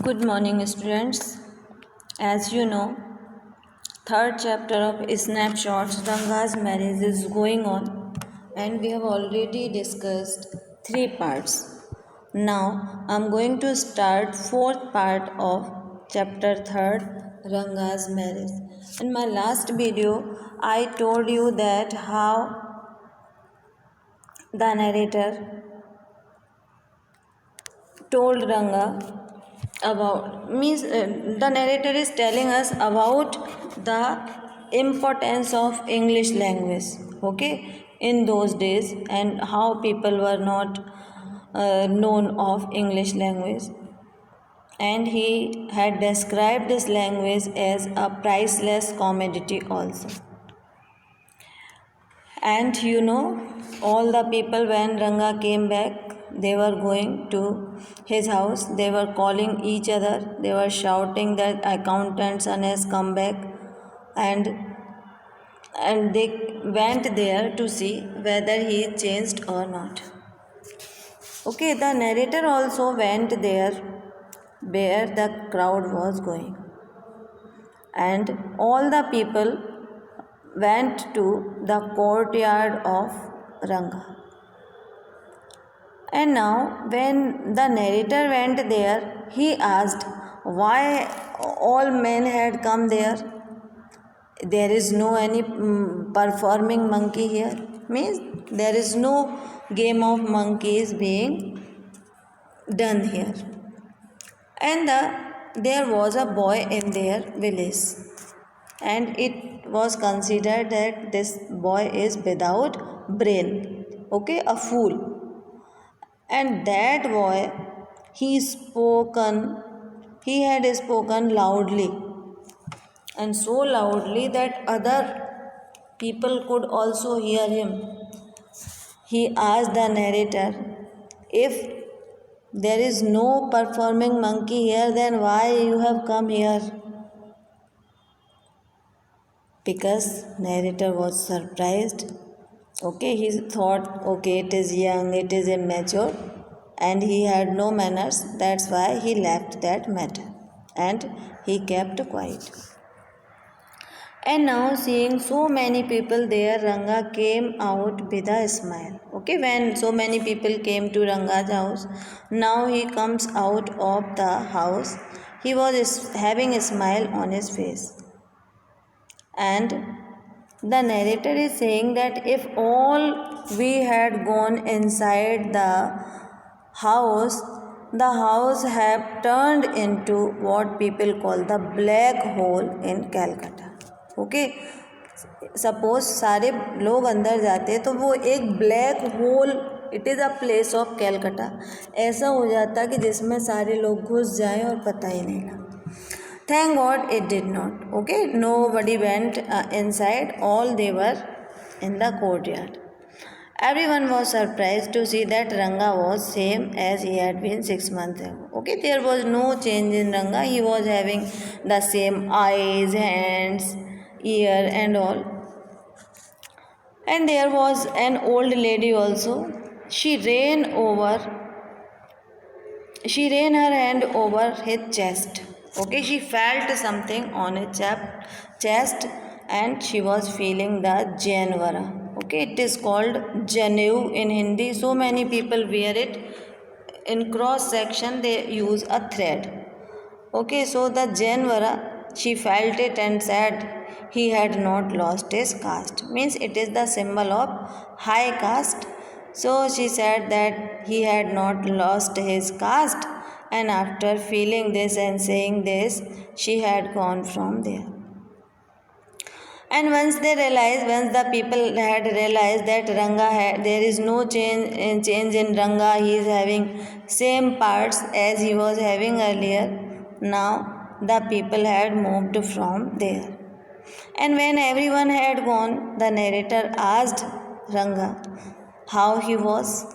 Good morning, students. As you know, third chapter of Snapshots Ranga's marriage is going on, and we have already discussed three parts. Now, I'm going to start fourth part of chapter third Ranga's marriage. In my last video, I told you that how the narrator told Ranga about the narrator is telling us about the importance of English language, okay, in those days, and how people were not known of English language, and he had described this language as a priceless commodity also. And all the people, when Ranga came back, they were going to his house. They were calling each other. They were shouting that accountant's son has come back, and they went there to see whether he changed or not. Okay, the narrator also went there where the crowd was going, and all the people went to the courtyard of Ranga. And now, when the narrator went there, he asked why all men had come there. There is no any performing monkey here. Means there is no game of monkeys being done here. And there was a boy in their village, and it was considered that this boy is without brain, okay, a fool. And that boy, he had spoken loudly, and so loudly that other people could also hear him. He asked the narrator, if there is no performing monkey here, then why you have come here? Because narrator was surprised. Okay, he thought, okay, it is young, it is immature, and he had no manners. That's why he left that matter and he kept quiet. And now, seeing so many people there, Ranga came out with a smile. Okay, when so many people came to Ranga's house, now he comes out of the house. He was having a smile on his face. And the narrator is saying that if all we had gone inside the house have turned into what people call the black hole in Calcutta. Okay, suppose सारे लोग अंदर जाते तो वो एक black hole, it is a place of Calcutta, ऐसा हो जाता कि जिसमें सारे लोग घुस जाएं और पता ही नहीं लगा. Thank God it did not. Okay, nobody went inside, all they were in the courtyard. Everyone was surprised to see that Ranga was same as he had been 6 months ago. Okay, there was no change in Ranga. He was having the same eyes, hands, ear and all. And there was an old lady also. She ran her hand over his chest. Okay, she felt something on his chest, and she was feeling the janvara. Okay, it is called Janeu in Hindi. So many people wear it. In cross section they use a thread. Okay, so the janvara, she felt it and said he had not lost his caste. Means it is the symbol of high caste. So she said that he had not lost his caste, and after feeling this and saying this, she had gone from there. And once the people had realized that there is no change in Ranga, he is having same parts as he was having earlier. Now the people had moved from there. And when everyone had gone, the narrator asked Ranga how he was.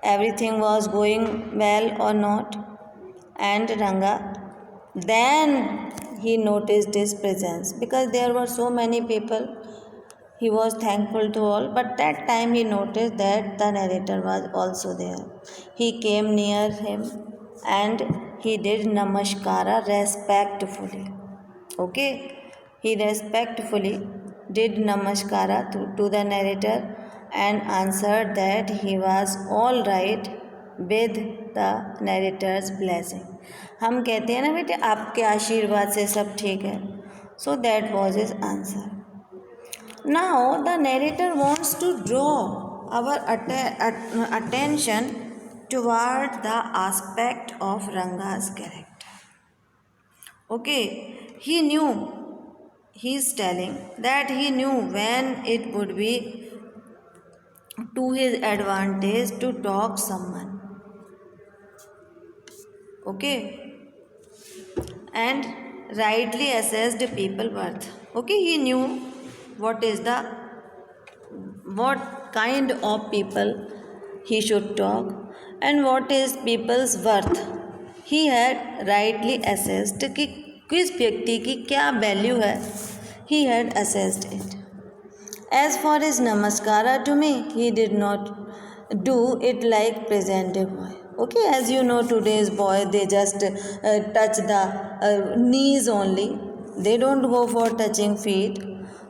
Everything was going well or not. And Ranga, then he noticed his presence, because there were so many people. He was thankful to all, but that time he noticed that the narrator was also there. He came near him and he did namaskara respectfully. Okay, he respectfully did namaskara to the narrator and answered that he was all right with the narrator's blessing. हम कहते हैं ना बेटे आपके आशीर्वाद से सब ठीक है. So that was his answer. Now the narrator wants to draw our attention toward the aspect of Ranga's character. Okay, he's telling that he knew when it would be to his advantage to talk someone. Okay, and rightly assessed people worth. Okay, he knew what kind of people he should talk and what is people's worth. He had rightly assessed कि किस व्यक्ति की क्या value है. He had assessed it. As for his namaskara to me, he did not do it like present day boy. Okay, as you know, today's boy, they just touch the knees only. They don't go for touching feet.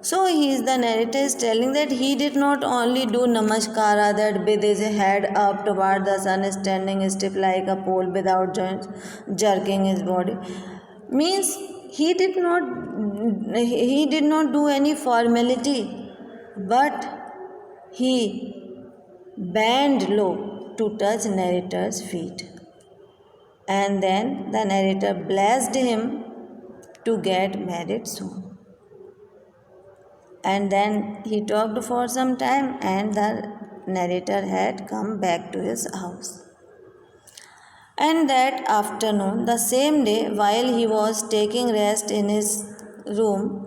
So the narrator is telling that he did not only do namaskara, that with his head up toward the sun, standing stiff like a pole without joints, jerking his body. Means he did not do any formality, but he bent low to touch narrator's feet. And then the narrator blessed him to get married soon. And then he talked for some time and the narrator had come back to his house. And that afternoon, the same day, while he was taking rest in his room,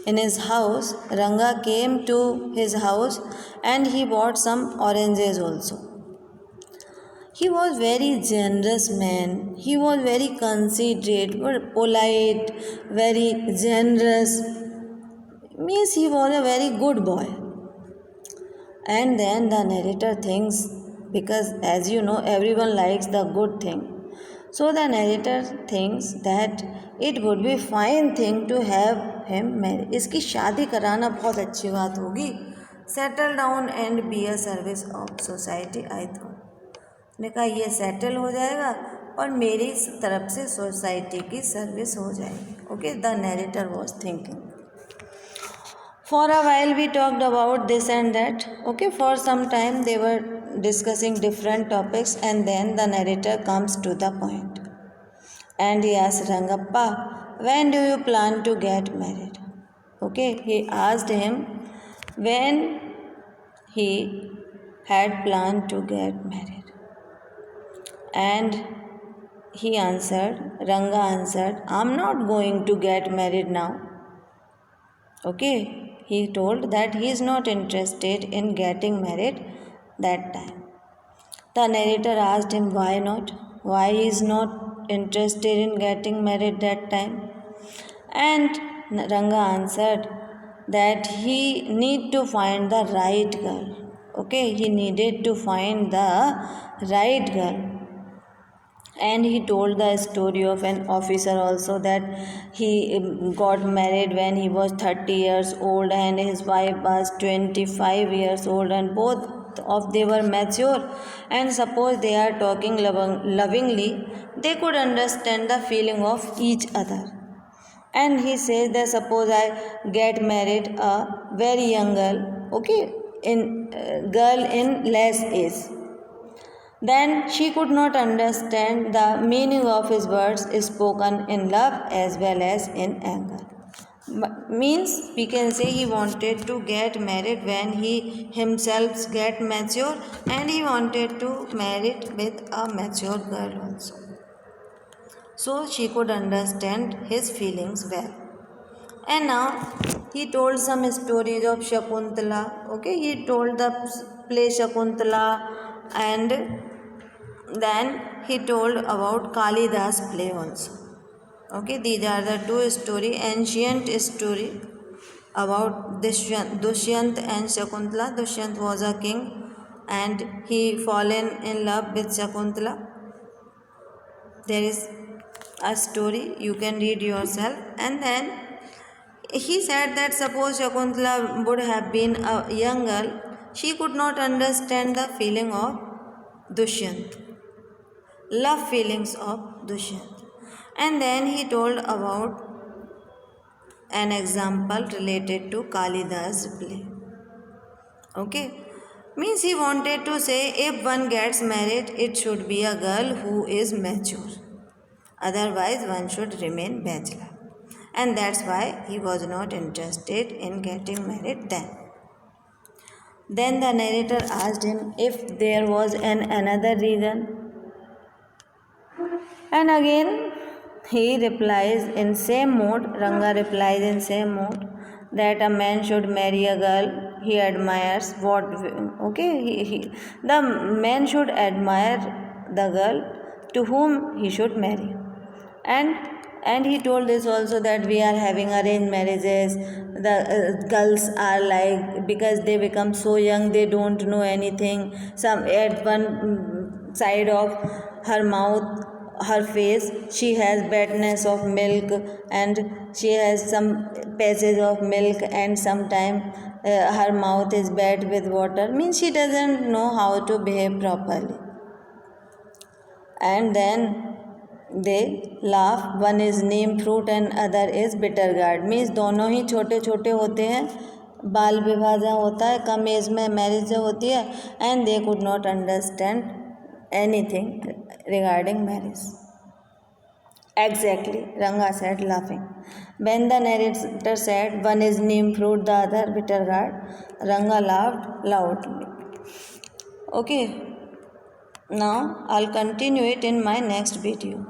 in his house, Ranga came to his house and he bought some oranges also. He was very generous man. He was very considerate, polite, very generous. Means he was a very good boy. And then the narrator thinks, because as you know, everyone likes the good thing. So the narrator thinks that it would be fine thing to have him married. इसकी शादी कराना बहुत अच्छी बात होगी. Settle down and be a service of society, I thought. ने कहा ये सेटल हो जाएगा और मेरी तरफ से सोसाइटी की सर्विस हो जाएगी. Okay, the narrator was thinking. For a while we talked about this and that. Okay, for some time they were discussing different topics and then the narrator comes to the point. And he asked Rangappa, when do you plan to get married? Okay, he asked him when he had planned to get married. And he answered, Ranga answered, I'm not going to get married now. Okay, he told that he is not interested in getting married that time. The narrator asked him why not, why he is not interested in getting married that time. And Ranga answered that he need to find the right girl. Okay, he needed to find the right girl. And he told the story of an officer also, that he got married when he was 30 years old and his wife was 25 years old, and both of they were mature, and suppose they are talking lovingly, they could understand the feeling of each other. And he says that suppose I get married a very young girl, okay, girl in less age, then she could not understand the meaning of his words spoken in love as well as in anger. Means we can say he wanted to get married when he himself get mature, and he wanted to marry with a mature girl also. So she could understand his feelings well. And now he told some stories of Shakuntala. Okay, he told the play Shakuntala, and then he told about Kalidas play also. Okay, these are the two ancient story about Dushyant and Shakuntala. Dushyant was a king and he fallen in love with Shakuntala. There is a story, you can read yourself. And then he said that suppose Shakuntala would have been a young girl, she could not understand the feeling of Dushyant, love feelings of Dushyant. And then he told about an example related to Kalidas play. Okay, means he wanted to say if one gets married, it should be a girl who is mature. Otherwise, one should remain bachelor. And that's why he was not interested in getting married then. Then the narrator asked him if there was another reason. And again he replies in same mode, Ranga replies in same mode, that a man should marry a girl he admires. What, okay, the man should admire the girl to whom he should marry. And he told this also, that we are having arranged marriages. The girls are like, because they become so young, they don't know anything. Some at one side of her mouth, her face, she has badness of milk, and she has some passage of milk, and sometime her mouth is bad with water, means she doesn't know how to behave properly. And then they laugh, one is neem fruit and other is bitter gourd, means दोनों ही छोटे छोटे होते हैं, बाल विवाह जहाँ होता है, कम एज में मैरिज होती है, and they could not understand anything regarding marriage. Exactly, Ranga said, laughing. When the narrator said one is neem fruit, the other bitter gourd, Ranga laughed loudly. Okay, now I'll continue it in my next video.